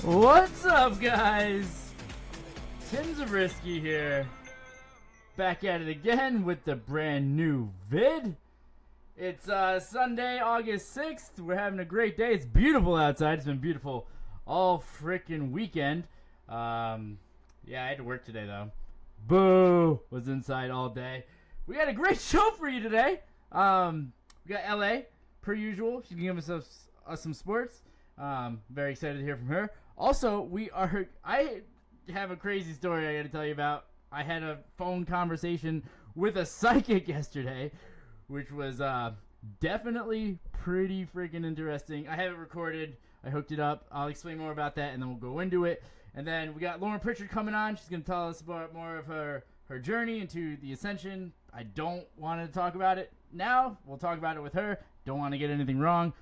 What's up, guys? Tim Zabriskie here. Back at it again with the brand new vid. It's Sunday, August 6th. We're having a great day. It's beautiful outside. It's been beautiful all freaking weekend. Yeah, I had to work today, though. Boo! Was inside all day. We got a great show for you today. We got LA, per usual. She's going to give us some sports. Very excited to hear from her. Also, I have a crazy story I got to tell you about. I had a phone conversation with a psychic yesterday, which was definitely pretty freaking interesting. I have it recorded. I hooked it up. I'll explain more about that, and then we'll go into it. And then we got Lauren Pritchard coming on. She's going to tell us about more of her journey into the Ascension. I don't want to talk about it now. We'll talk about it with her. Don't want to get anything wrong.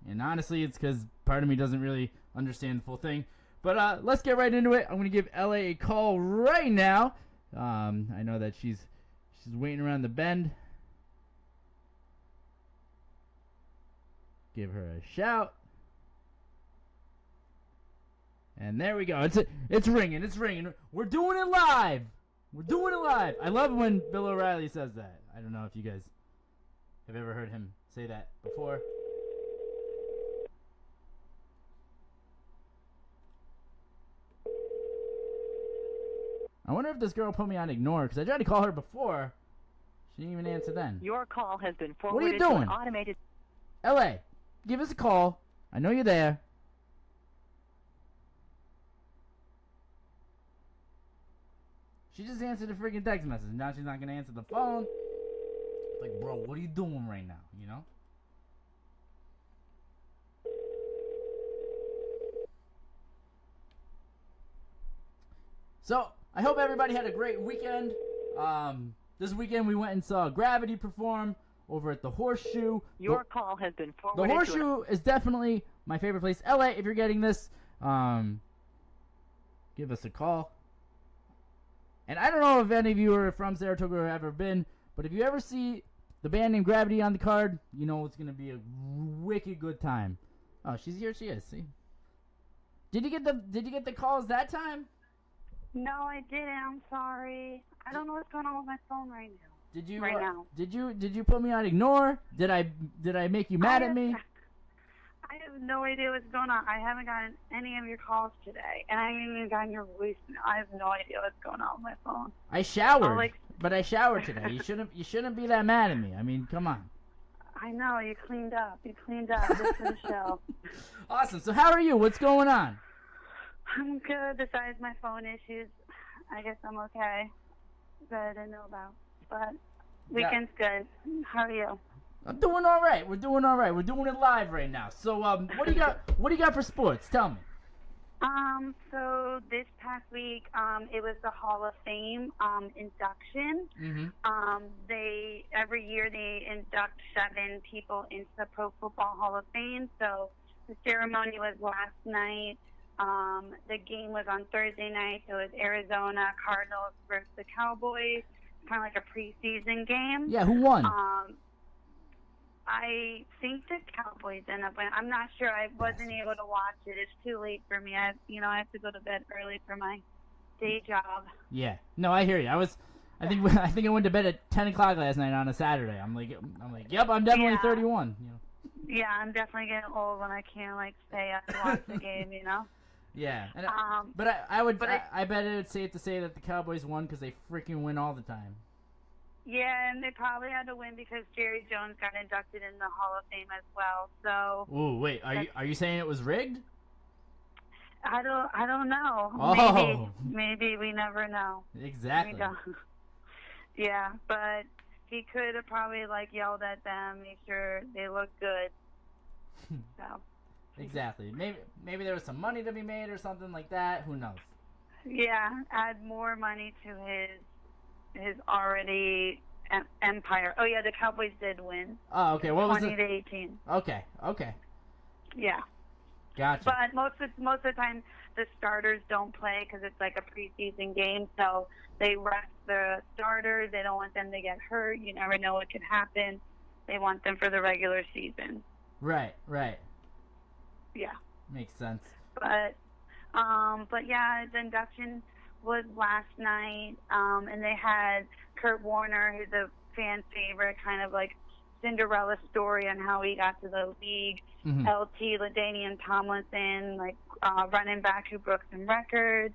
And honestly, it's because part of me doesn't really understand the full thing. But let's get right into it. I'm going to give LA a call right now. I know that she's waiting around the bend. Give her a shout. And there we go. It's ringing. It's ringing. We're doing it live. We're doing it live. I love when Bill O'Reilly says that. I don't know if you guys have ever heard him say that before. I wonder if this girl put me on ignore, because I tried to call her before. She didn't even answer then. Your call has been What are you forwarded to doing? an automated... LA, give us a call. I know you're there. She just answered a freaking text message. Now she's not going to answer the phone. It's like, bro, what are you doing right now? You know? So, I hope everybody had a great weekend. This weekend we went and saw Gravity perform over at the Horseshoe. Your call has been The forwarded to... Horseshoe is definitely my favorite place. LA, if you're getting this, give us a call. And I don't know if any of you are from Saratoga or have ever been, but if you ever see the band named Gravity on the card, you know it's going to be a wicked good time. Oh, she's here. She is. See? Did you get the calls that time? No, I didn't. I'm sorry. I don't know what's going on with my phone right now. Did you Right now. Did you put me on ignore? Did I make you mad at me? I have no idea what's going on. I haven't gotten any of your calls today, and I haven't even gotten your voicemail. I have no idea what's going on with my phone. I showered, Oh, but I showered today. You shouldn't be that mad at me. I mean, come on. I know you cleaned up. You cleaned up just for the show. Awesome. So how are you? What's going on? I'm good. Besides my phone issues, I guess I'm okay. That I didn't know about, but weekend's good. How are you? I'm doing all right. We're doing all right. We're doing it live right now. So, what do you got? What do you got for sports? Tell me. So this past week, it was the Hall of Fame induction. Mm-hmm. They every year they induct 7 people into the Pro Football Hall of Fame. So the ceremony was last night. The game was on Thursday night. So it was Arizona Cardinals versus the Cowboys. Kind of like a preseason game. Yeah, who won? I think the Cowboys end up winning. I'm not sure. I wasn't able to watch it. It's too late for me. I have to go to bed early for my day job. Yeah. No, I hear you. I think I went to bed at 10 o'clock last night on a Saturday. I'm like, yep, I'm definitely Yeah. 31. You know. Yeah, I'm definitely getting old when I can't stay up and watch the game. Yeah. And But I bet it's safe to say that the Cowboys won because they freaking win all the time. Yeah, and they probably had to win because Jerry Jones got inducted in the Hall of Fame as well. So. Ooh, wait. Are you saying it was rigged? I don't know. Oh. Maybe we never know. Exactly. We don't. Yeah, but he could have probably yelled at them, make sure they look good. So. Exactly. Maybe there was some money to be made or something like that. Who knows? Yeah, add more money to his already empire. Oh yeah, the Cowboys did win. Oh, okay. What was it? 20-18. Okay. Yeah. Gotcha. But most of the time, the starters don't play because it's like a preseason game, so they rest the starters. They don't want them to get hurt. You never know what could happen. They want them for the regular season. Right. Yeah. Makes sense. But But yeah, the induction was last night, and they had Kurt Warner, who's a fan favorite, kind of like Cinderella story on how he got to the league. Mm-hmm. LT, LaDainian Tomlinson, like running back who broke some records,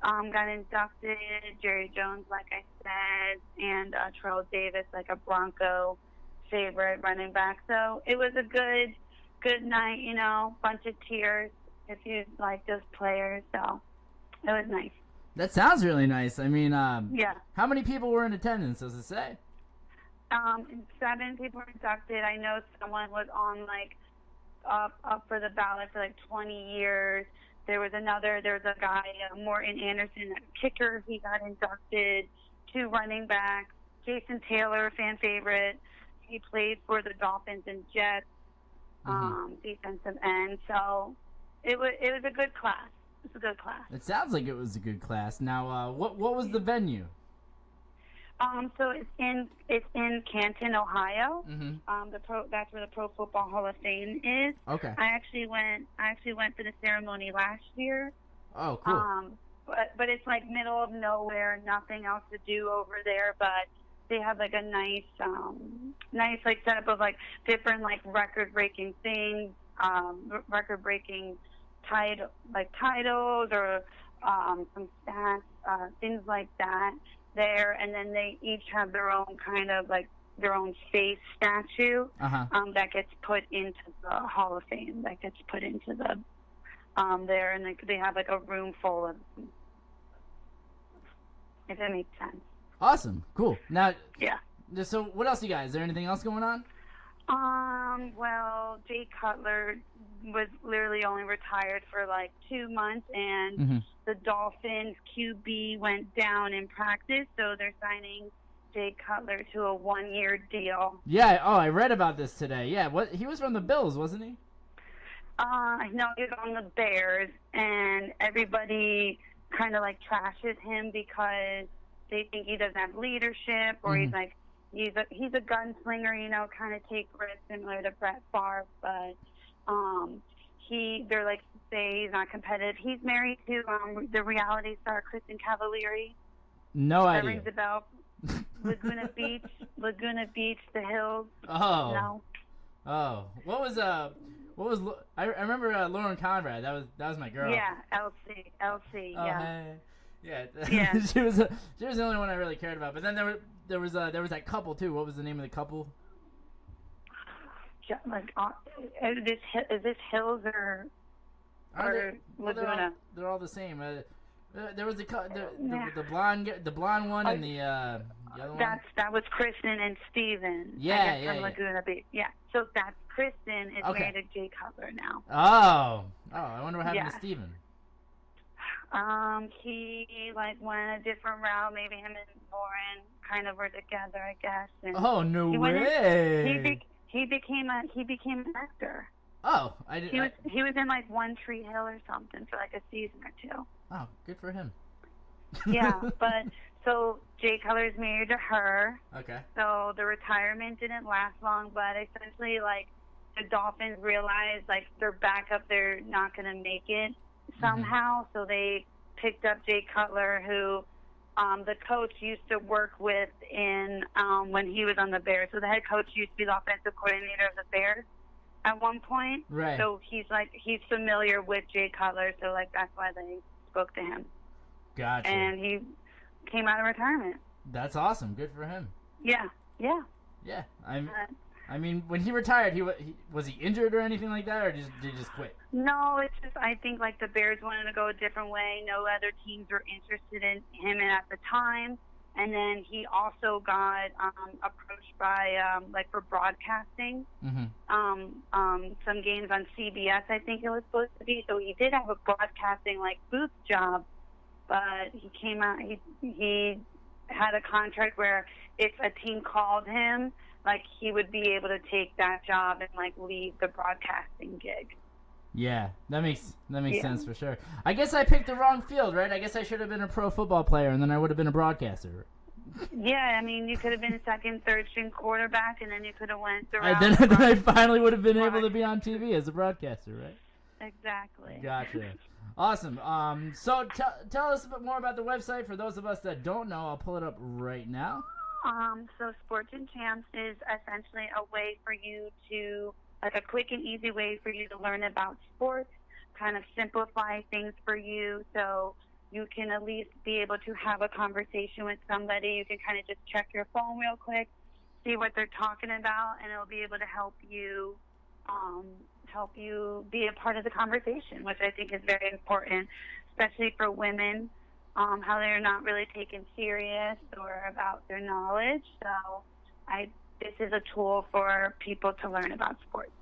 got inducted. Jerry Jones, like I said, and Terrell Davis, like a Bronco favorite running back. So it was a good night, you know, bunch of tears if you like those players. So it was nice. That sounds really nice. I mean, Yeah. how many people were in attendance, does it say? 7 people were inducted. I know someone was on like up for the ballot for like 20 years. There was a guy, Morton Anderson, a kicker. He got inducted. 2 running backs. Jason Taylor, fan favorite. He played for the Dolphins and Jets, defensive end. So it was a good class. It was a good class. It sounds like it was a good class. Now, what was the venue? So it's in Canton, Ohio. Mm-hmm. That's where the Pro Football Hall of Fame is. Okay. I actually went for the ceremony last year. Oh, cool. But it's like middle of nowhere, nothing else to do over there. But they have like a nice like setup of like different like record-breaking things, record-breaking titles or some stats, things like that there. And then they each have their own kind of like their own face statue that gets put into the Hall of Fame, that gets put into the there, and they have like a room full of, if that makes sense. Awesome. Cool. Now, yeah. So what else you got? Is there anything else going on? Well, Jay Cutler was literally only retired for like 2 months, and the Dolphins QB went down in practice, so they're signing Jay Cutler to a 1-year deal. Yeah. Oh, I read about this today. Yeah. He was from the Bills, wasn't he? No, he was on the Bears, and everybody kind of like trashes him because they think he doesn't have leadership, or he's like, he's a gunslinger, you know, kind of take risks similar to Brett Favre, but they're like, say he's not competitive. He's married to the reality star Kristen Cavallari. No that idea. Rings a bell. Laguna Beach, the Hills. Oh. No. Oh. What was I remember Lauren Conrad. That was my girl. Yeah, LC, oh, yeah. Hey. Yeah. Yeah. she was the only one I really cared about. But then there was that couple too. What was the name of the couple? Like, is this Hills or Laguna? They're all the same. There was the blonde one and the other one. That was Kristen and Steven. Yeah, from Laguna Beach. Yeah. So that's Kristen is married to Jay Cutler now. Oh, I wonder what happened to Steven. He like went a different route. Maybe him and Lauren kind of were together, I guess. And oh, no way! He became an actor. Oh, I did. He was in like One Tree Hill or something for like a season or 2. Oh, good for him. Yeah, but so Jay Cutler is married to her. Okay. So the retirement didn't last long, but essentially like the Dolphins realized like their backup, they're not going to make it somehow, so they picked up Jay Cutler, who the coach used to work with in when he was on the Bears. So the head coach used to be the offensive coordinator of the Bears at one point. Right. So he's familiar with Jay Cutler, so like that's why they spoke to him. Gotcha. And he came out of retirement. That's awesome. Good for him. Yeah. Yeah. Yeah. I mean, when he retired, was he injured or anything like that, or did he just quit? No, it's just I think like the Bears wanted to go a different way. No other teams were interested in him at the time, and then he also got approached by like for broadcasting some games on CBS. I think it was supposed to be. So he did have a broadcasting like booth job, but he came out. He had a contract where if a team called him, like he would be able to take that job and like leave the broadcasting gig. Yeah, that makes sense for sure. I guess I picked the wrong field, right? I guess I should have been a pro football player, and then I would have been a broadcaster. Yeah, I mean, you could have been a second, third string quarterback, and then you could have went around. And then I finally would have been able to be on TV as a broadcaster, right? exactly. Gotcha. Awesome. So tell us a bit more about the website for those of us that don't know. I'll pull it up right now. So Sports and Champs is essentially a way for you to, like a quick and easy way for you to learn about sports, kind of simplify things for you so you can at least be able to have a conversation with somebody. You can kind of just check your phone real quick, see what they're talking about, and it'll be able to help you be a part of the conversation, which I think is very important, especially for women, how they're not really taken serious or about their knowledge. So this is a tool for people to learn about sports.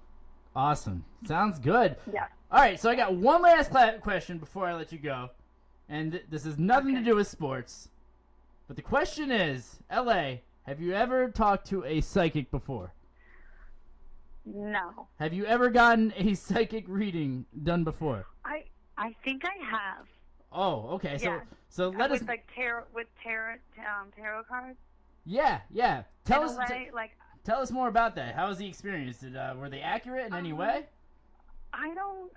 Awesome. Sounds good. Yeah. All right, so I got one last question before I let you go. And this has nothing to do with sports. But the question is, LA, have you ever talked to a psychic before? No. Have you ever gotten a psychic reading done before? I think I have. Oh, okay. Yeah. So let us. Like tarot tarot cards. Yeah. Tell us. Tell us more about that. How was the experience? Were they accurate in any way? I don't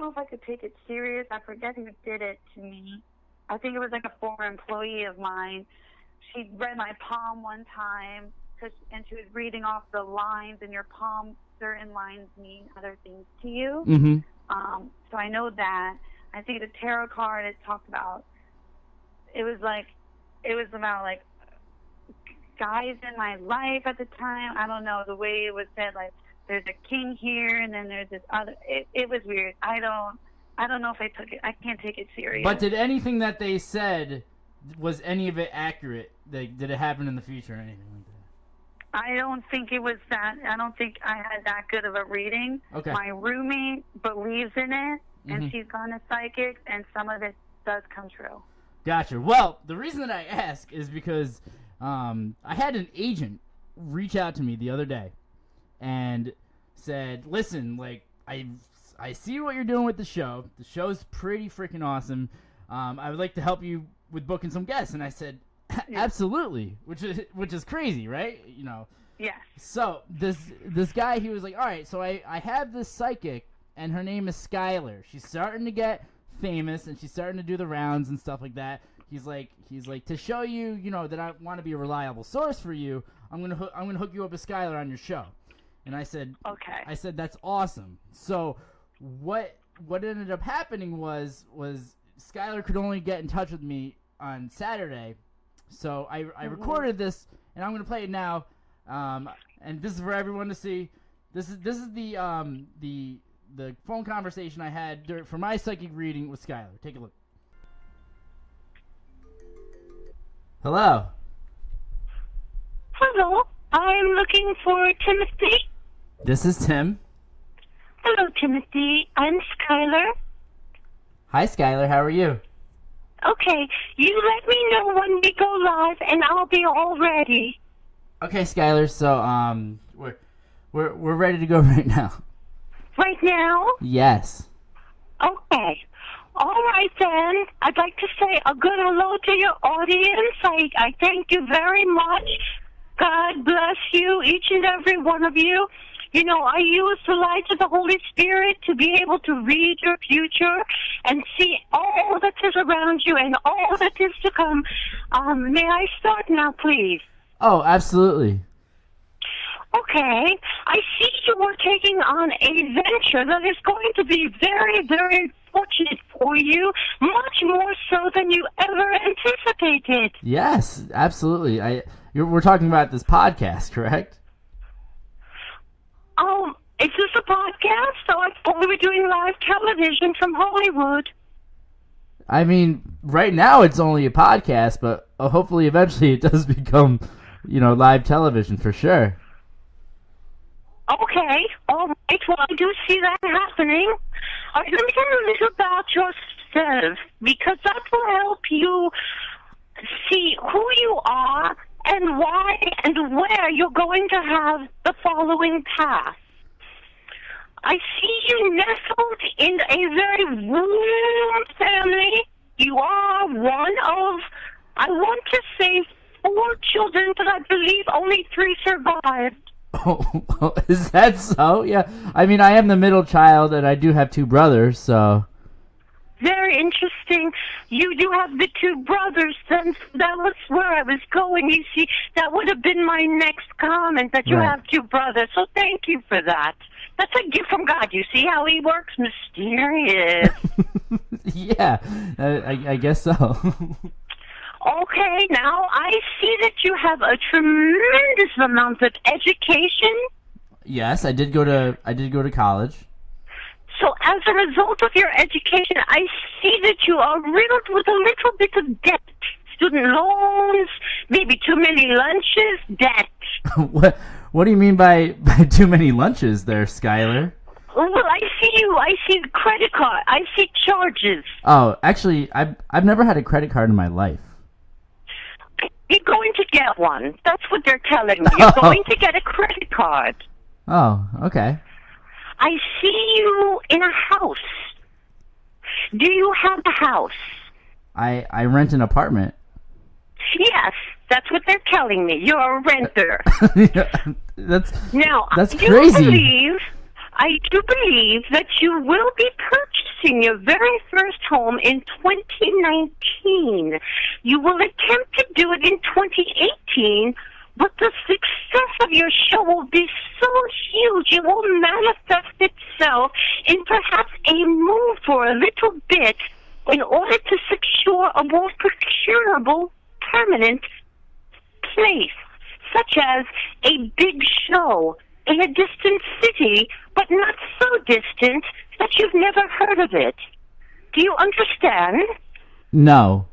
know if I could take it serious. I forget who did it to me. I think it was like a former employee of mine. She read my palm one time, and she was reading off the lines in your palm. Certain lines mean other things to you. Mm-hmm. So I know that. I think the tarot card it talked about. It was about like guys in my life at the time. I don't know the way it was said. Like there's a king here, and then there's this other. It was weird. I don't know if I took it. I can't take it serious. But did anything that they said, was any of it accurate? Did it happen in the future or anything like that? I don't think it was that. I don't think I had that good of a reading. Okay. My roommate believes in it, and she's gone to psychics, and some of it does come true. Gotcha. Well, the reason that I ask is because I had an agent reach out to me the other day and said, listen, like, I see what you're doing with the show. The show's pretty freaking awesome. I would like to help you with booking some guests. And I said, absolutely, which is crazy, right? You know. Yes. So this guy, he was like, all right, so I have this psychic, and her name is Skylar. She's starting to get famous, and she's starting to do the rounds and stuff like that. He's like, to show you, you know, that I want to be a reliable source for you, I'm gonna hook you up with Skylar on your show. And I said, okay. I said, that's awesome. So what ended up happening was Skylar could only get in touch with me on Saturday. So I recorded this, and I'm gonna play it now. And this is for everyone to see. This is the phone conversation I had for my psychic reading with Skylar. Take a look. Hello. Hello, I'm looking for Timothy. This is Tim. Hello, Timothy. I'm Skylar. Hi, Skylar. How are you? Okay, you let me know when we go live, and I'll be all ready. Okay, Skylar. So we're ready to go right now. Right now? Yes. Okay. All right, then. I'd like to say a good hello to your audience. I thank you very much. God bless you, each and every one of you. You know, I use the light of the Holy Spirit to be able to read your future and see all that is around you and all that is to come. May I start now, please? Oh, absolutely. Okay. I see you are taking on a venture that is going to be very, very fortunate for you, much more so than you ever anticipated. Yes, absolutely. We're talking about this podcast, correct? Is this a podcast? So I thought we were doing live television from Hollywood. I mean, right now it's only a podcast, but hopefully eventually it does become, you know, live television for sure. Okay, all right. Well, I do see that happening. All right, let me tell you a little about yourself, because that will help you see who you are and why and where you're going to have the following path. I see you nestled in a very warm family. You are one of, I want to say, 4 children, but I believe only 3 survived. Oh, is that so? Yeah. I mean, I am the middle child, and I do have two brothers, so... Very interesting. You do have the two brothers, and that was where I was going. You see, that would have been my next comment, that you Right. have two brothers. So thank you for that. That's a gift from God. You see how he works? Mysterious. Yeah, I guess so. Okay, now I see that you have a tremendous amount of education. Yes, I did go to college. So as a result of your education, I see that you are riddled with a little bit of debt. Student loans, maybe too many lunches, debt. What do you mean by too many lunches there, Skylar? Well, I see the credit card, I see charges. Oh, actually, I've never had a credit card in my life. You're going to get one. That's what they're telling me. You're going to get a credit card. Oh, okay. I see you in a house. Do you have a house? I rent an apartment. Yes, that's what they're telling me. You're a renter. That's Now, crazy. I do believe that you will be purchasing your very first home in 2019. You will attempt to do it in 2018, but the success of your show will be so huge it will manifest itself in perhaps a move for a little bit in order to secure a more procurable permanent place, such as a big show in a distant city, but not so distant that you've never heard of it. Do you understand? No.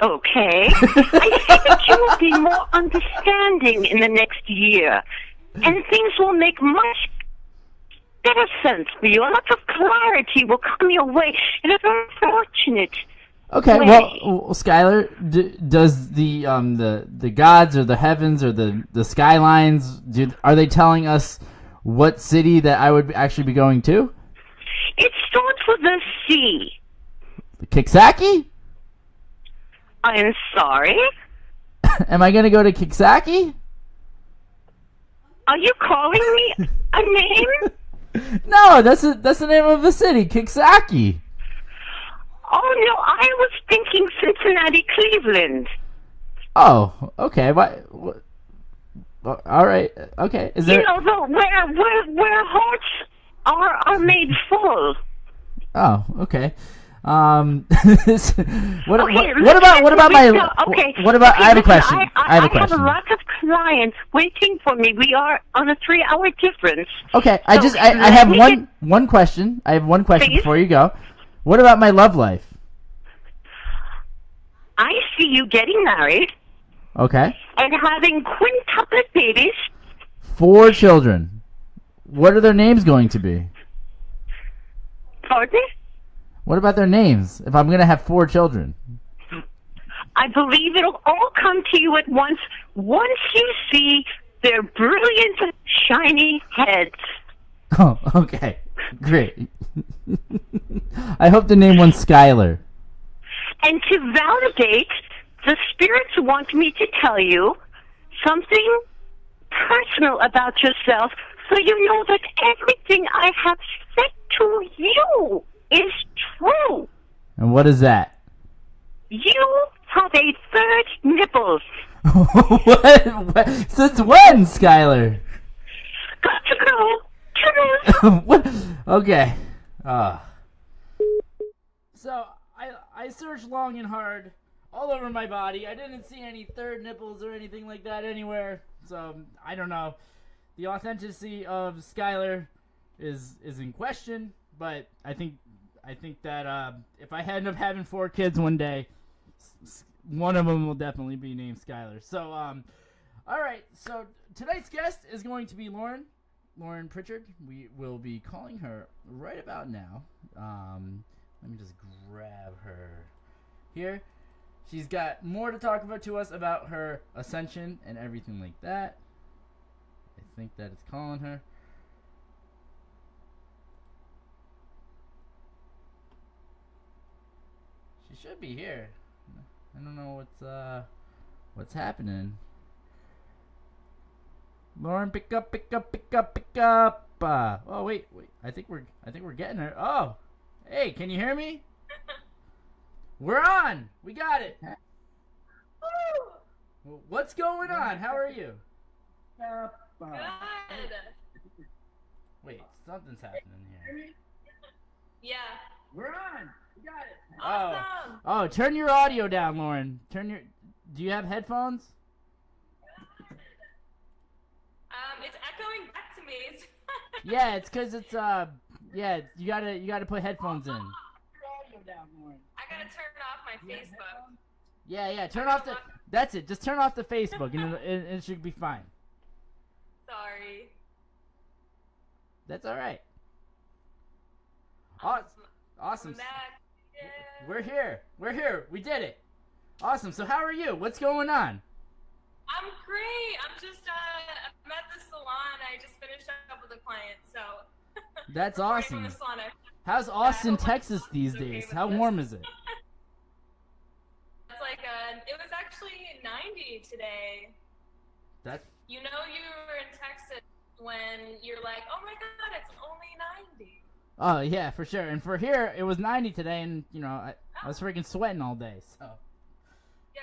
Okay. I think that you will be more understanding in the next year, and things will make much better sense for you. A lot of clarity will come your way in a very fortunate Okay, way. well, Skylar, does the gods or the heavens or the skylines, are they telling us what city that I would actually be going to? It starts with a C. Kiksaki? I'm sorry? Am I going to go to Kiksaki? Are you calling me a name? No, that's the name of the city, Kiksaki. Oh, no, I was thinking Cincinnati, Cleveland. Oh, okay. What? All right. Okay. Is there? You know, where hearts are made full. Oh, okay. What Okay, about my? Okay. What about? Okay, I have a listen, question. I have a I question. have a lot of clients waiting for me. We are on a 3-hour difference. Okay, So I have let me one question. I have one question Please? before you go. What about my love life? I see you getting married Okay. and having quintuplet babies. 4 children. What are their names going to be? Pardon? What about their names? If I'm going to have 4 children. I believe it'll all come to you at once you see their brilliant, shiny heads. Oh, okay. Great. I hope to name one Skylar. And to validate, the spirits want me to tell you something personal about yourself so you know that everything I have said to you is true. And what is that? You have a third nipple. what? Since when, Skylar? Got to go. Toodles. What? Okay. So I searched long and hard all over my body. I didn't see any third nipples or anything like that anywhere. So I don't know. The authenticity of Skylar is in question. But I think that if I end up having 4 kids one day, one of them will definitely be named Skylar. So all right. So tonight's guest is going to be Lauren Pritchard. We will be calling her right about now. Let me just grab her here. She's got more to talk about to us about her ascension and everything like that. I think that it's calling her. She should be here. I don't know what's happening. Lauren, pick up, pick up, pick up, pick up. Oh wait. I think we're getting her. Oh, hey, can you hear me? We're on. We got it. What's going on? How are you? Good. Wait, something's happening here. Yeah. We're on. We got it. Awesome. Oh, turn your audio down, Lauren. Do you have headphones? It's echoing back to me. Yeah, it's because it's yeah, you gotta put headphones in. I gotta turn off my Facebook. Yeah, turn off the. That's it. Just turn off the Facebook, and it should be fine. Sorry. That's all right. Awesome. I'm back. Yeah. We're here. We did it. Awesome. So how are you? What's going on? I'm great. I'm at the salon. I just finished up with a client, so. That's Recording from awesome. the salon. How's Austin, I hope my Texas salon these is okay days? with How this. warm is it? It's like it was actually 90 today. That's You know you were in Texas when you're like, oh my god, it's only 90. Oh yeah, for sure. And for here, it was 90 today, and I was freaking sweating all day. So Yeah.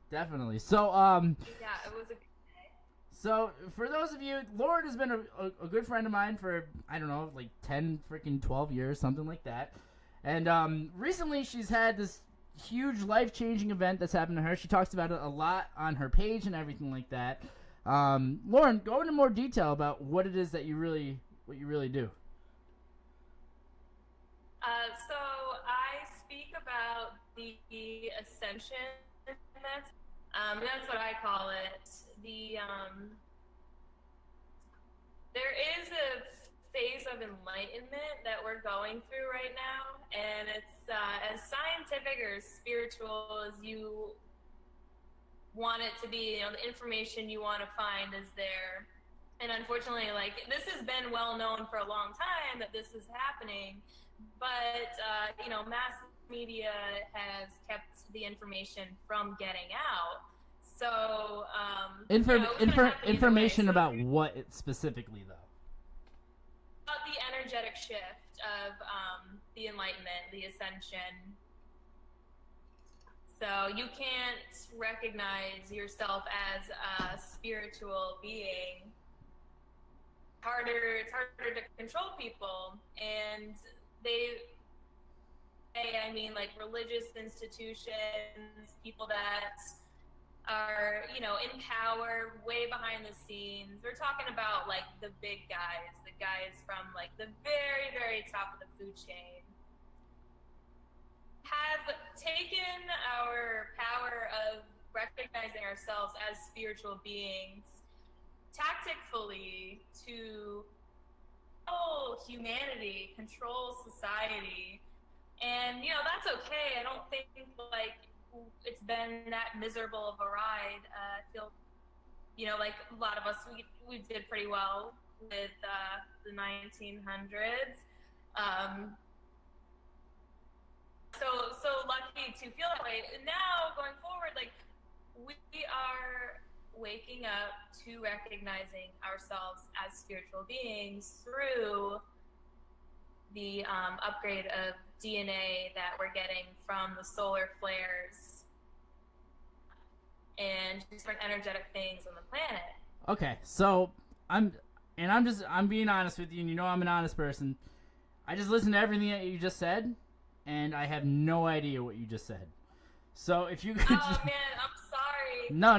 definitely. So Yeah, it was a good day. So for those of you, Lauren has been a good friend of mine for I don't know, like 10 freaking 12 years, something like that. And recently she's had this huge life-changing event that's happened to her. She talks about it a lot on her page and everything like that. Lauren, go into more detail about what it is that you really do. So I speak about the ascension. That's what I call it. There is a phase of enlightenment that we're going through right now, and it's as scientific or spiritual as you want it to be. The information you want to find is there. And unfortunately, this has been well known for a long time that this is happening, but mass media has kept the information from getting out. So Information about what specifically, though? About the energetic shift of the enlightenment, the ascension. So you can't recognize yourself as a spiritual being. It's harder to control people, and religious institutions, people that are, in power, way behind the scenes. We're talking about the big guys, the guys from the very, very top of the food chain, have taken our power of recognizing ourselves as spiritual beings tactfully to control humanity, control society. And, that's okay. I don't think, it's been that miserable of a ride. I feel, a lot of us, we did pretty well with the 1900s. So lucky to feel that way. And now, going forward, we are waking up to recognizing ourselves as spiritual beings through the upgrade of DNA that we're getting from the solar flares and different energetic things on the planet. Okay, so I'm being honest with you, and I'm an honest person. I just listened to everything that you just said, and I have no idea what you just said. So if you could Oh man, I'm sorry. No,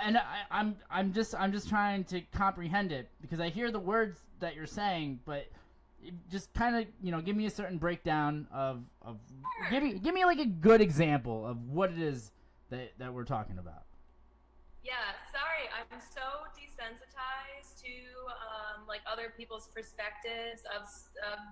and I'm just trying to comprehend it because I hear the words that you're saying, but just kind of give me a certain breakdown of Sure. give me a good example of what it is that we're talking about. Yeah, sorry, I'm so desensitized to other people's perspectives of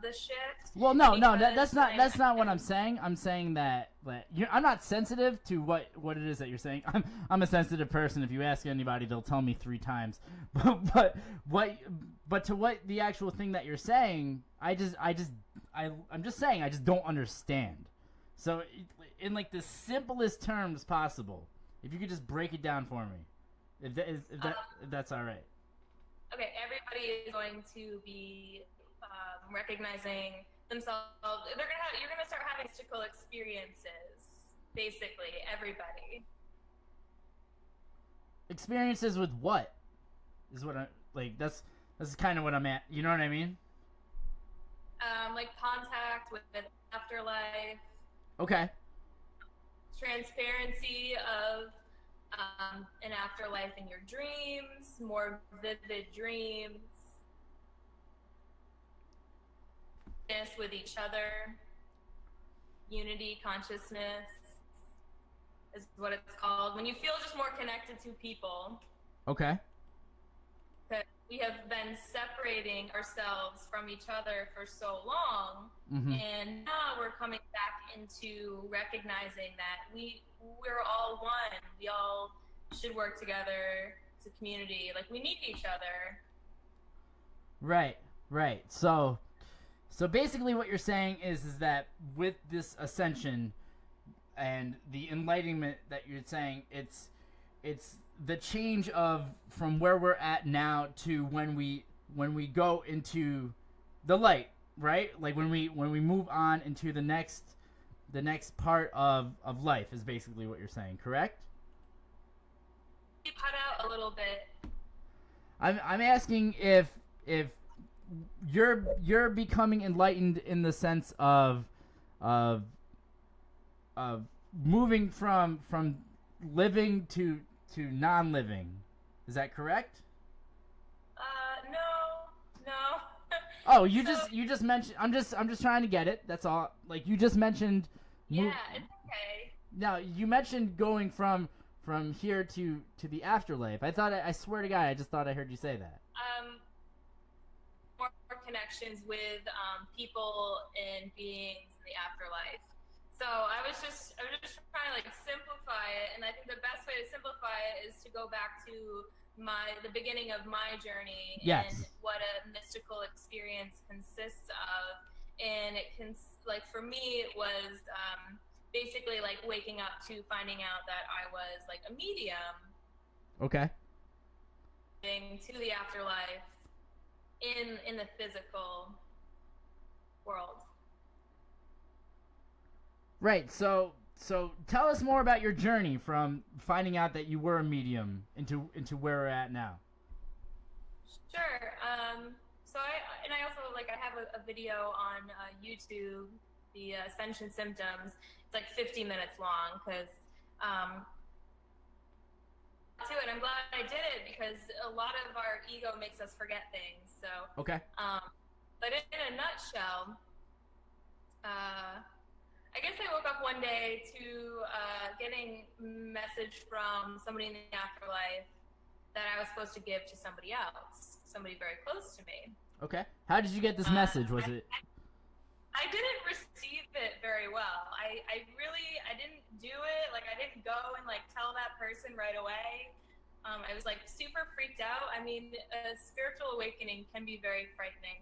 the shift. Well, no, because that's not what I'm saying. I'm saying that I'm not sensitive to what it is that you're saying. I'm a sensitive person. If you ask anybody, they'll tell me 3 times. But to what the actual thing that you're saying, I'm just saying I just don't understand. So in the simplest terms possible, if you could just break it down for me, if that's all right. is going to be recognizing themselves. You're gonna start having mystical experiences. Basically, everybody. Experiences with what? Is what I like. That's kind of what I'm at. You know what I mean? Like contact with afterlife. Okay. Transparency of an afterlife in your dreams, more vivid dreams. With each other. Unity consciousness is what it's called. When you feel just more connected to people. Okay. That we have been separating ourselves from each other for so long, and now we're coming back into recognizing that we're all one. We all should work together as a community. Like, we need each other. Right. So basically what you're saying is that with this ascension and the enlightenment that you're saying, it's the change of from where we're at now to when we go into the light, right? Like when we move on into the next part of life is basically what you're saying, correct? You cut out a little bit. I'm asking if you're becoming enlightened in the sense of moving from living to non-living. Is that correct? No. Oh, you just mentioned. I'm just trying to get it. That's all. Like, you just mentioned. Yeah, it's okay. Now you mentioned going from here to the afterlife. I swear to God, I just thought I heard you say that. More connections with people and beings in the afterlife. So I was just trying to like simplify it, and I think the best way to simplify it is to go back to the beginning of my journey. Yes. And what a mystical experience consists of. And it can, like, for me, it was basically like waking up to finding out that I was like a medium. Okay. To the afterlife in the physical world. Right. So tell us more about your journey from finding out that you were a medium into where we're at now. Sure. So I also like I have a video on YouTube, the Ascension Symptoms. It's like 50 minutes long because to it. I'm glad I did it because a lot of our ego makes us forget things. So okay. But in a nutshell, I guess I woke up one day to getting a message from somebody in the afterlife that I was supposed to give to somebody else, somebody very close to me. Okay. How did you get this message? Was it? I didn't receive it very well. I didn't do it. Like, I didn't go and like tell that person right away. I was like super freaked out. I mean, a spiritual awakening can be very frightening.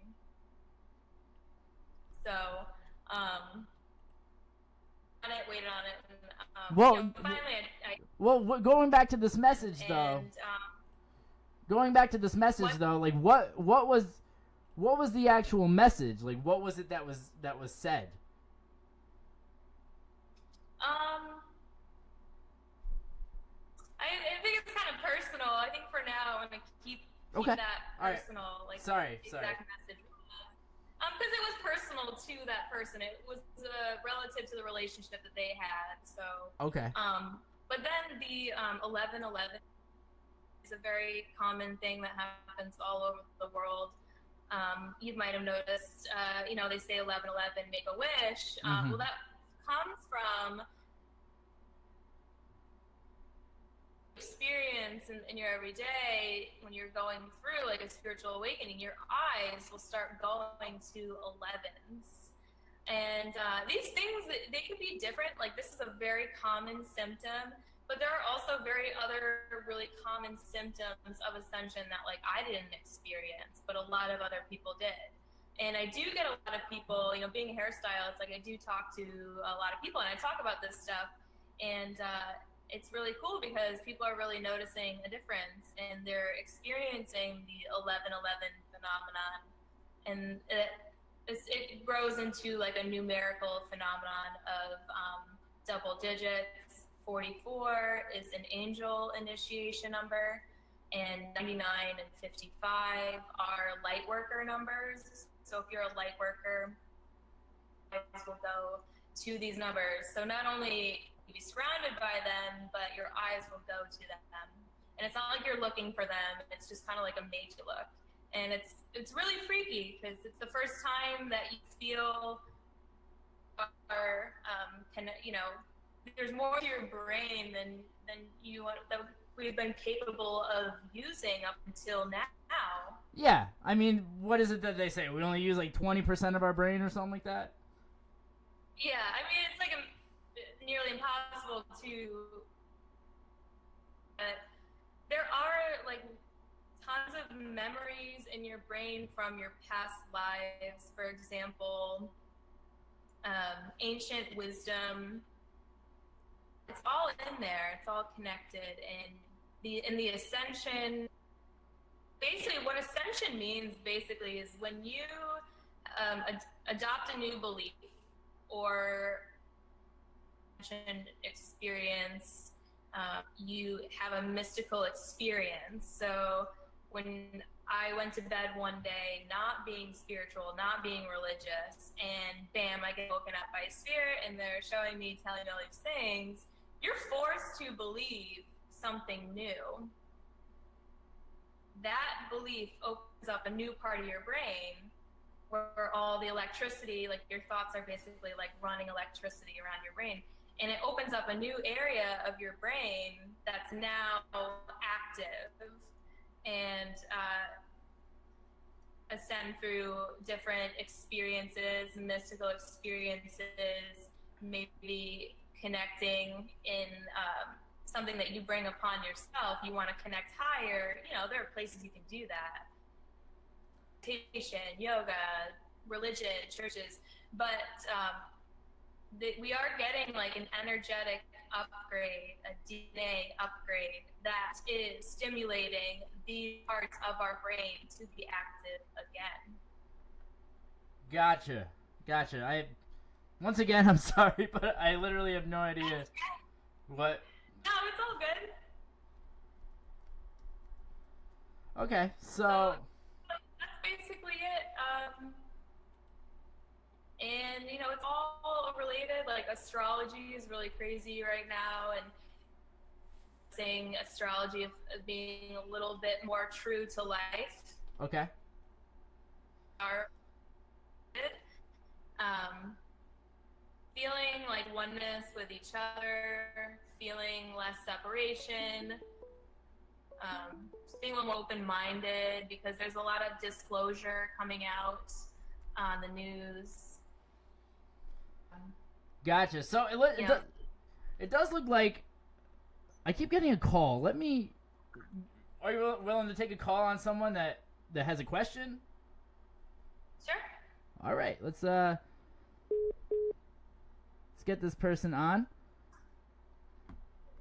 So, waited on it. And, well, finally, going back to this message though. Going back to this message though, like what was the actual message? Like, what was it that was said? I think it's kind of personal. I think for now I'm gonna keep okay. that personal. Right. Like, sorry. Exact message. Because it was personal to that person. It was relative to the relationship that they had. So. Okay. But then the 1111 is a very common thing that happens all over the world. You might have noticed, they say 1111, make a wish. Well, that comes from experience in your everyday. When you're going through like a spiritual awakening, your eyes will start going to 11s. And these things, they could be different. Like, this is a very common symptom. But there are also other really common symptoms of ascension that, like, I didn't experience, but a lot of other people did. And I do get a lot of people, being a hairstylist, like, I do talk to a lot of people, and I talk about this stuff. And it's really cool because people are really noticing a difference, and they're experiencing the 1111 phenomenon, and it grows into like a numerical phenomenon of double digits. 44 is an angel initiation number, and 99 and 55 are light worker numbers. So if you're a light worker, eyes will go to these numbers. So not only will you be surrounded by them, but your eyes will go to them. And it's not like you're looking for them. It's just kind of like a made you look. And it's really freaky because it's the first time that you feel there's more to your brain than that we've been capable of using up until now. Yeah, I mean, what is it that they say? We only use like 20% of our brain or something like that? Yeah, I mean, it's like nearly impossible to... there are like tons of memories in your brain from your past lives. For example, ancient wisdom. It's all in there. It's all connected. And in the ascension, basically what ascension means basically is when you adopt a new belief or experience, you have a mystical experience. So when I went to bed one day not being spiritual, not being religious, and bam, I get woken up by a spirit and they're showing me, telling me all these things, you're forced to believe something new. That belief opens up a new part of your brain where all the electricity, like your thoughts are basically like running electricity around your brain. And it opens up a new area of your brain that's now active and ascend through different experiences, mystical experiences, maybe connecting in something that you bring upon yourself. You want to connect higher, there are places you can do that. Meditation, yoga, religion, churches, but we are getting like an energetic upgrade, a DNA upgrade that is stimulating these parts of our brain to be active again. Gotcha. Once again, I'm sorry, but I literally have no idea what. No, it's all good. Okay, so that's basically it. And it's all related. Like astrology is really crazy right now, and saying astrology of being a little bit more true to life. Okay. Feeling like oneness with each other, feeling less separation, just being a little open-minded because there's a lot of disclosure coming out on the news. Gotcha. So it does look like I keep getting a call. Are you willing to take a call on someone that has a question? Sure. All right. Let's get this person on.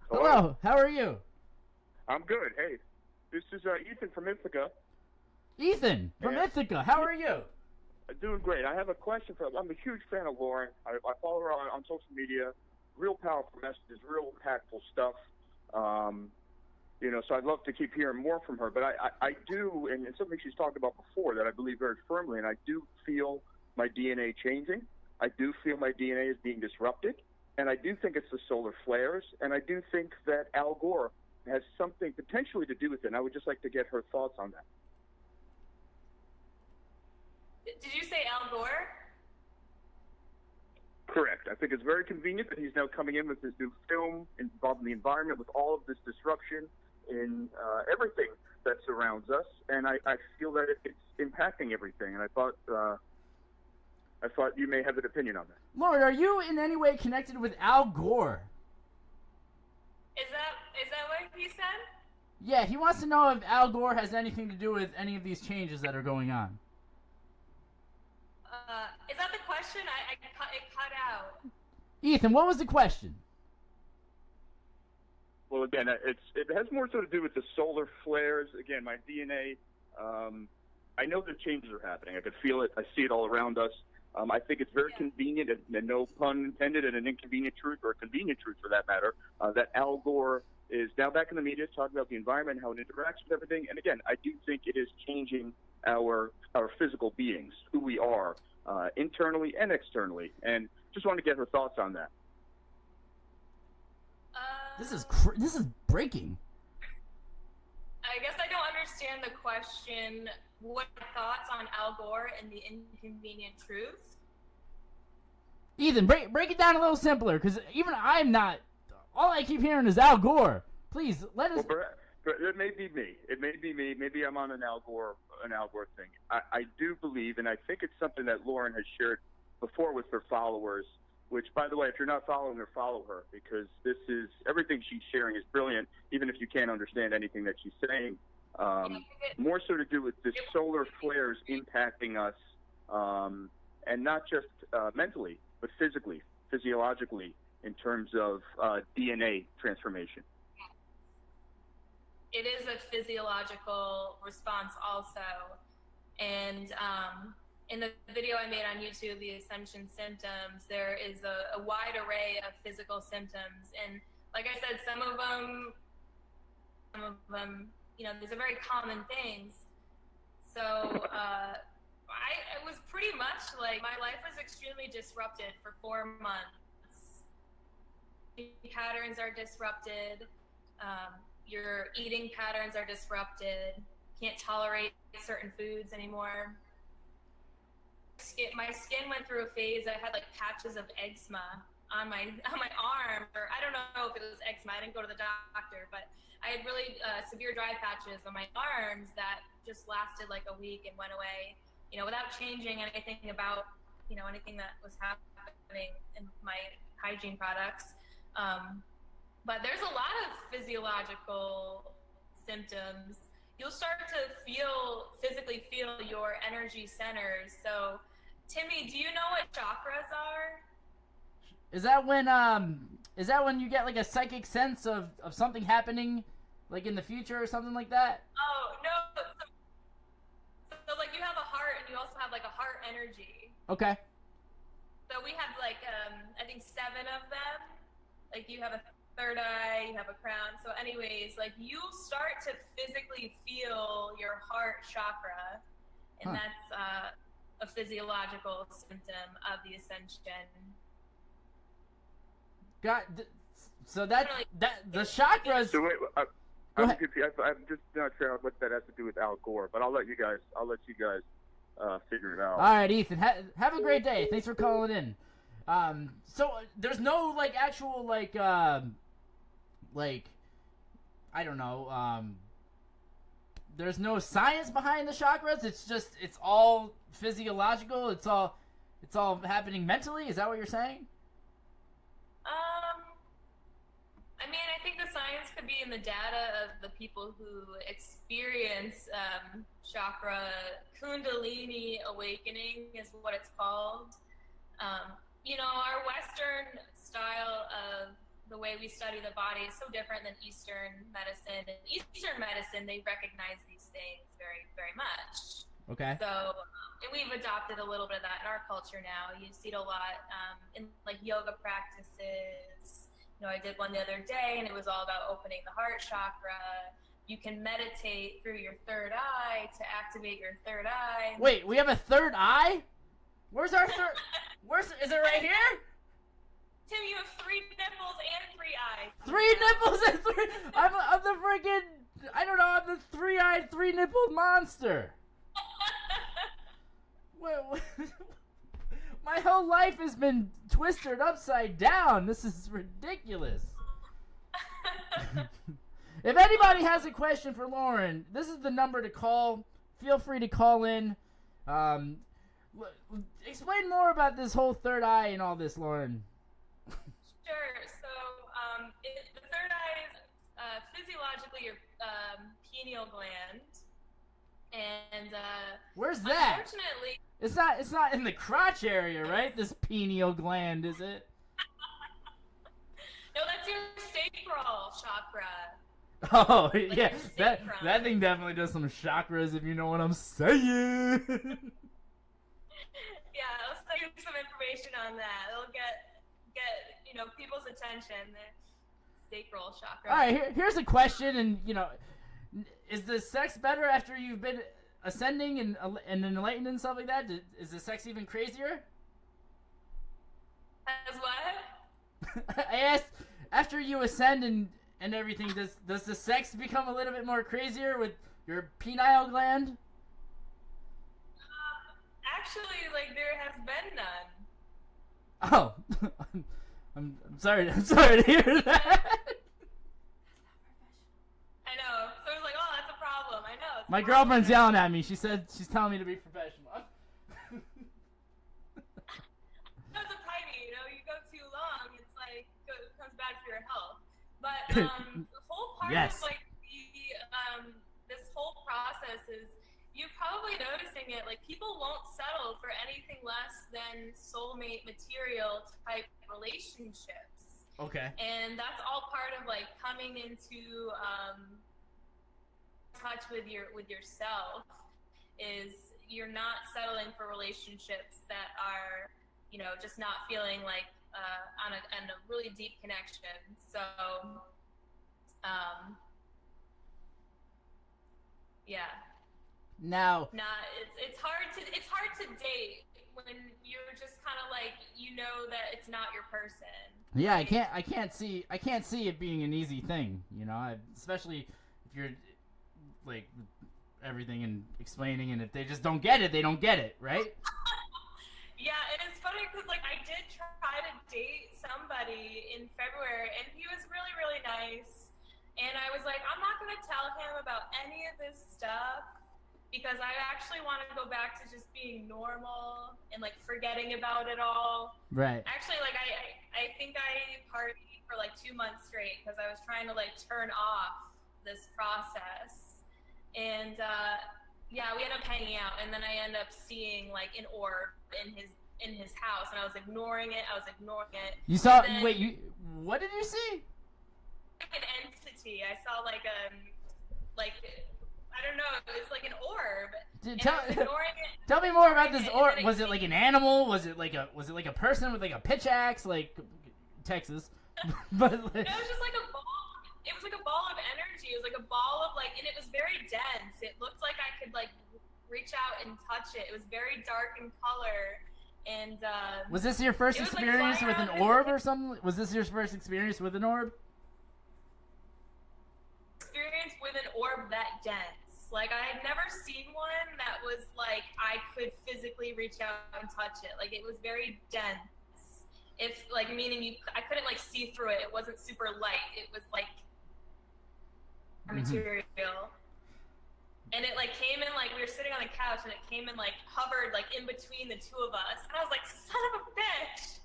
Hello. How are you? I'm good. Hey, this is Ethan from Ithaca. Ethan from Ithaca. How are you? Doing great. I have a question for. I'm a huge fan of Lauren. I follow her on social media. Real powerful messages, real impactful stuff. So I'd love to keep hearing more from her. But I do, and it's something she's talked about before that I believe very firmly, and I do feel my DNA changing. I do feel my DNA is being disrupted, and I do think it's the solar flares, and I do think that Al Gore has something potentially to do with it. And I would just like to get her thoughts on that. Did you say Al Gore? Correct. I think it's very convenient that he's now coming in with this new film involving the environment with all of this disruption in everything that surrounds us, and I feel that it's impacting everything. And I thought you may have an opinion on that. Lauren, are you in any way connected with Al Gore? Is that what he said? Yeah, he wants to know if Al Gore has anything to do with any of these changes that are going on. Is that the question? It cut out. Ethan, what was the question? Well, again, it has more so to do with the solar flares. Again, my DNA I know that changes are happening. I could feel it. I see it all around us. I think it's very convenient, and no pun intended, and an inconvenient truth, or a convenient truth for that matter, that Al Gore is now back in the media talking about the environment, how it interacts with everything. And again, I do think it is changing our physical beings, who we are, internally and externally. And just wanted to get her thoughts on that. This is breaking. I guess I don't understand the question. What are thoughts on Al Gore and the inconvenient truth? Ethan, break it down a little simpler, because even I'm not. All I keep hearing is Al Gore. Please let us. Well, it may be me. It may be me. Maybe I'm on an Al Gore thing. I do believe, and I think it's something that Lauren has shared before with her followers. Which, by the way, if you're not following her, follow her, because everything she's sharing is brilliant, even if you can't understand anything that she's saying. More so to do with the solar flares impacting us, and not just mentally, but physically, physiologically, in terms of DNA transformation. It is a physiological response also. And in the video I made on YouTube, The Ascension Symptoms, there is a wide array of physical symptoms. And like I said, some of them, these are very common things. So it was pretty much like my life was extremely disrupted for 4 months. Patterns are disrupted. Your eating patterns are disrupted. Can't tolerate certain foods anymore. My skin went through a phase. I had like patches of eczema on my arm, or I don't know if it was eczema. I didn't go to the doctor, but I had really severe dry patches on my arms that just lasted like a week and went away, without changing anything about, anything that was happening in my hygiene products. But there's a lot of physiological symptoms. You'll start to physically feel your energy centers. So, Timmy, do you know what chakras are? Is that when you get like a psychic sense of something happening, like in the future or something like that? Oh, no. So like you have a heart and you also have like a heart energy. Okay. So we have like, I think 7 of them. Like you have a third eye, you have a crown. So anyways, like you start to physically feel your heart chakra, and that's a physiological symptom of the ascension. So the chakras. So wait, I'm just not sure what that has to do with Al Gore, but I'll let you guys figure it out. All right, Ethan. Have a great day. Thanks for calling in. So there's no like actual like I don't know, there's no science behind the chakras. It's all physiological. It's all happening mentally. Is that what you're saying? I mean, I think the science could be in the data of the people who experience chakra kundalini awakening is what it's called. Our Western style of the way we study the body is so different than Eastern medicine. In Eastern medicine, they recognize these things very, very much. Okay. So, and we've adopted a little bit of that in our culture now. You see it a lot in like yoga practices. I did one the other day, and it was all about opening the heart chakra. You can meditate through your third eye to activate your third eye. Wait, we have a third eye? Where's our third? Is it right here? Tim, you have 3 nipples and 3 eyes. 3 nipples and 3. I'm the freaking. I don't know. I'm the 3-eyed, 3-nippled monster. Wait. My whole life has been twisted upside down. This is ridiculous. If anybody has a question for Lauren, this is the number to call. Feel free to call in. Explain more about this whole third eye and all this, Lauren. Sure. So the third eye is physiologically your pineal gland, and where's that? Unfortunately, it's not in the crotch area, right? This pineal gland, is it? No, that's your sacral chakra. Oh, Like yeah, your that sacrum. thing definitely does some chakras, if you know what I'm saying. Yeah, I'll send you some information on that. It'll get people's attention. The sacral chakra. All right, here's a question, and is the sex better after you've been ascending and enlightened and stuff like that? Is the sex even crazier? As what? I asked, after you ascend and everything, does the sex become a little bit more crazier with your pineal gland? Actually, like, there has been none. Oh, I'm sorry. I'm sorry to hear that. I know. So it was like, oh, that's a problem. I know. It's a My problem. girlfriend's yelling at me. She said she's telling me to be professional. No, it's a party. You go too long, it's like it comes bad for your health. But the whole part Yes. of like this whole process is you're probably noticing it. Like people won't settle for anything less than soulmate material type relationships. Okay. And that's all part of like coming into touch with yourself. Is you're not settling for relationships that are, just not feeling like on a really deep connection. So, yeah. Now. It's hard to date when you're just kind of like that it's not your person. Yeah, I can't see it being an easy thing, especially if you're like everything and explaining, and if they just don't get it, they don't get it, right? Yeah, and it's funny because like I did try to date somebody in February, and he was really, really nice, and I was like, I'm not gonna tell him about any of this stuff because I actually want to go back to just being normal and like forgetting about it all. Right. Actually, like I think I partied for like 2 months straight because I was trying to like turn off this process, and yeah, we ended up hanging out, and then I ended up seeing like an orb in his house, and I was ignoring it. You saw? And then, Wait, what did you see? like an entity. I saw like I don't know. It was like an orb. And I was ignoring it. Tell me more about this And orb. then Was it like an animal? Was it like a person with like a pitch axe, like Texas? But like, No, it was just like a ball. It was like a ball of energy. It was like a ball of like, and it was very dense. It looked like I could like reach out and touch it. It was very dark in color. And was this your first it was, like, experience flying with an around orb this- or something? Was this your first experience with an orb? experience with an orb that dense. Like I had never seen one that was like I could physically reach out and touch it. Like it was very dense. If like meaning I couldn't like see through it. It wasn't super light. It was like material. And it like came in like we were sitting on the couch and it came and like hovered like in between the two of us. And I was like, son of a bitch.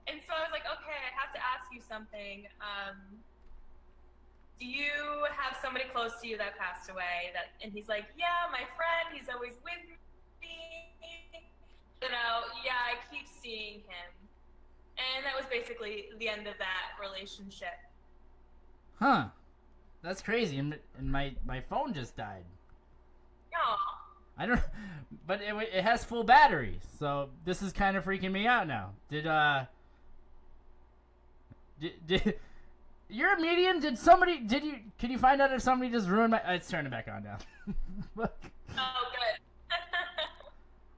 And so I was like, okay, I have to ask you something. Do you have somebody close to you that passed away? And he's like, yeah, my friend, he's always with me. Yeah, I keep seeing him. And that was basically the end of that relationship. Huh. That's crazy. And my phone just died. No. I don't, but it has full battery, so this is kind of freaking me out now. Did you're a medium? Can you find out if somebody just ruined my? It's turning back on now. Oh, good.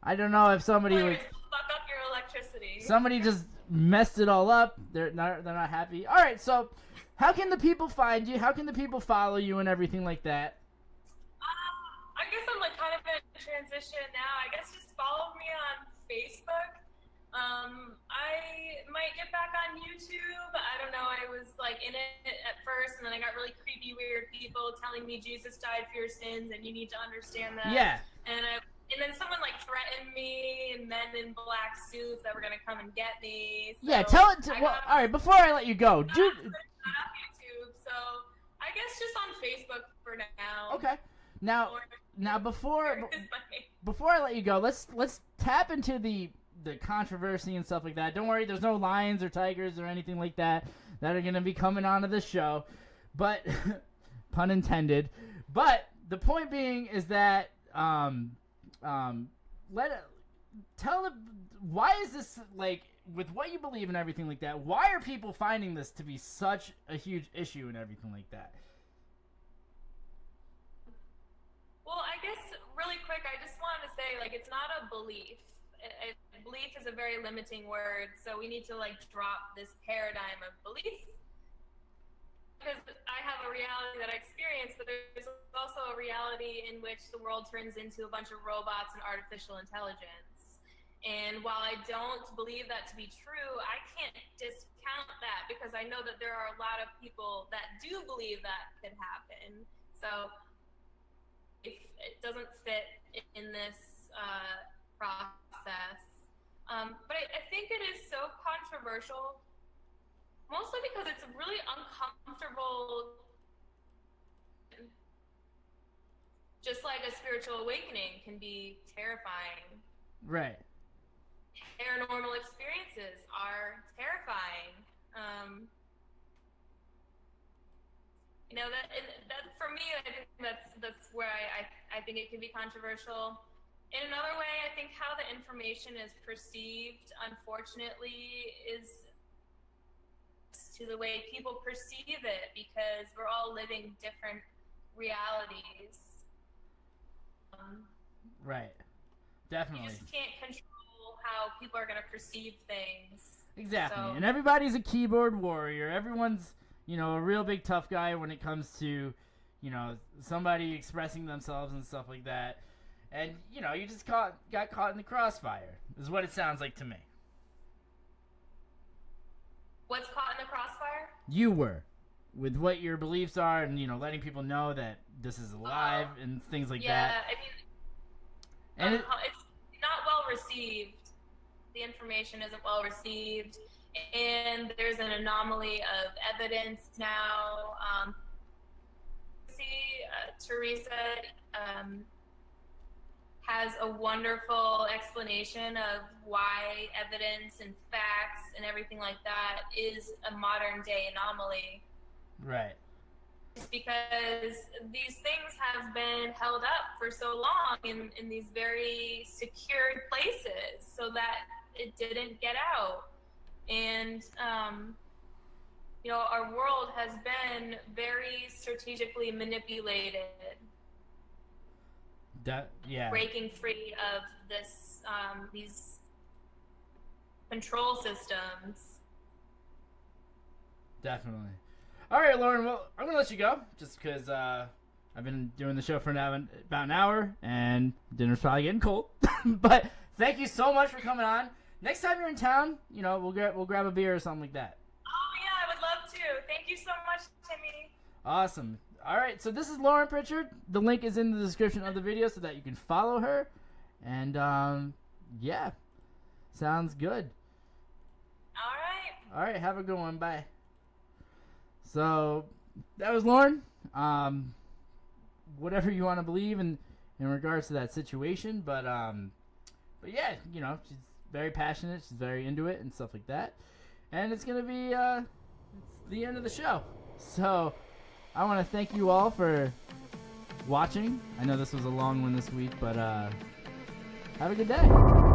I don't know if somebody Players, fuck up your electricity. somebody just messed it all up. They're not happy. All right, so how can the people find you? How can the people follow you and everything like that? I guess I'm like kind of in transition now. I guess just follow me on Facebook. I might get back on YouTube. I don't know. I was like in it at first, and then I got really creepy, weird people telling me Jesus died for your sins, and you need to understand that. Yeah. And then someone like threatened me, and men in black suits that were gonna come and get me. So Yeah, tell it to. Well, all right, before I let you go, dude. Not YouTube, so I guess just on Facebook for now. Okay. Now before I let you go, let's tap into the controversy and stuff like that. Don't worry, there's no lions or tigers or anything like that are going to be coming onto the show. But pun intended. But the point being is that why is this, like, with what you believe and everything like that, why are people finding this to be such a huge issue and everything like that? Well, I guess really quick, I just wanted to say, like, it's not a belief. Belief is a very limiting word, so we need to, like, drop this paradigm of belief. Because I have a reality that I experience, but there's also a reality in which the world turns into a bunch of robots and artificial intelligence. And while I don't believe that to be true, I can't discount that because I know that there are a lot of people that do believe that could happen. So if it doesn't fit in this process. But I think it is so controversial, mostly because it's really uncomfortable, just like a spiritual awakening can be terrifying. Right. Paranormal experiences are terrifying. You know, that for me, I think that's where I think it can be controversial. In another way, I think how the information is perceived, unfortunately, is to the way people perceive it, because we're all living different realities. Right. Definitely. You just can't control how people are going to perceive things. Exactly. So, and everybody's a keyboard warrior. Everyone's, you know, a real big tough guy when it comes to, you know, somebody expressing themselves and stuff like that. And, you know, you just got caught in the crossfire, is what it sounds like to me. what's caught in the crossfire? You were. With what your beliefs are and, you know, letting people know that this is alive and things like that. Yeah, I mean, And it's not well received. The information isn't well received. And there's an anomaly of evidence now. Teresa has a wonderful explanation of why evidence and facts and everything like that is a modern day anomaly. right. It's because these things have been held up for so long in these very secured places so that it didn't get out. And, you know, our world has been very strategically manipulated. Yeah. Breaking free of this, these control systems. Definitely. All right, Lauren. Well, I'm gonna let you go just because I've been doing the show for now about an hour, and dinner's probably getting cold. But thank you so much for coming on. Next time you're in town, you know, we'll grab a beer or something like that. Oh yeah, I would love to. Thank you so much, Timmy. Awesome. All right, so this is Lauren Pritchard. The link is in the description of the video so that you can follow her. And yeah, sounds good. All right. All right, have a good one. Bye. So that was Lauren. Whatever you want to believe in regards to that situation, but yeah, you know, she's very passionate. She's very into it and stuff like that. And it's gonna be it's the end of the show. So I want to thank you all for watching. I know this was a long one this week, but have a good day.